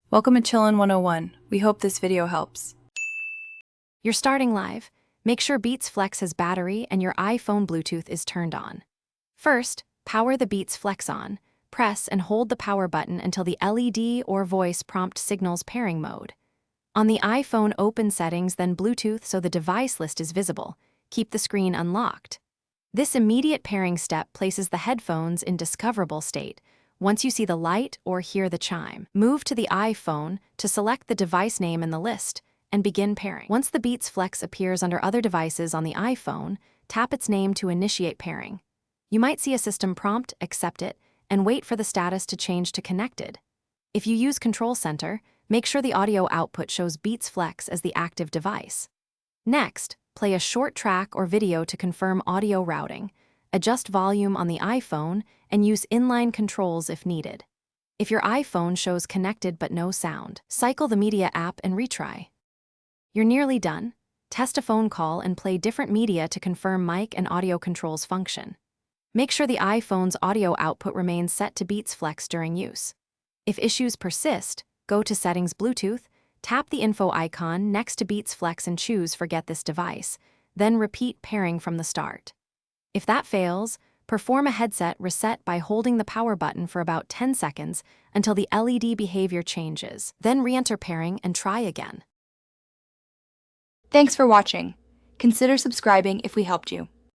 Welcome to Chillin' 101. We hope this video helps. You're starting live. Make sure Beats Flex has battery and your iPhone Bluetooth is turned on. First, power the Beats Flex on. Press and hold the power button until the LED or voice prompt signals pairing mode. On the iPhone, open Settings, then Bluetooth so the device list is visible. Keep the screen unlocked. This immediate pairing step places the headphones in discoverable state. Once you see the light or hear the chime, move to the iPhone to select the device name in the list and begin pairing. Once the Beats Flex appears under other devices on the iPhone, tap its name to initiate pairing. You might see a system prompt, accept it, and wait for the status to change to connected. If you use Control Center, make sure the audio output shows Beats Flex as the active device. Next, play a short track or video to confirm audio routing. Adjust volume on the iPhone, and use inline controls if needed. If your iPhone shows connected but no sound, cycle the media app and retry. You're nearly done. Test a phone call and play different media to confirm mic and audio controls function. Make sure the iPhone's audio output remains set to Beats Flex during use. If issues persist, go to Settings Bluetooth, tap the info icon next to Beats Flex and choose Forget this device, then repeat pairing from the start. If that fails, perform a headset reset by holding the power button for about 10 seconds until the LED behavior changes. Then re-enter pairing and try again. Thanks for watching. Consider subscribing if we helped you.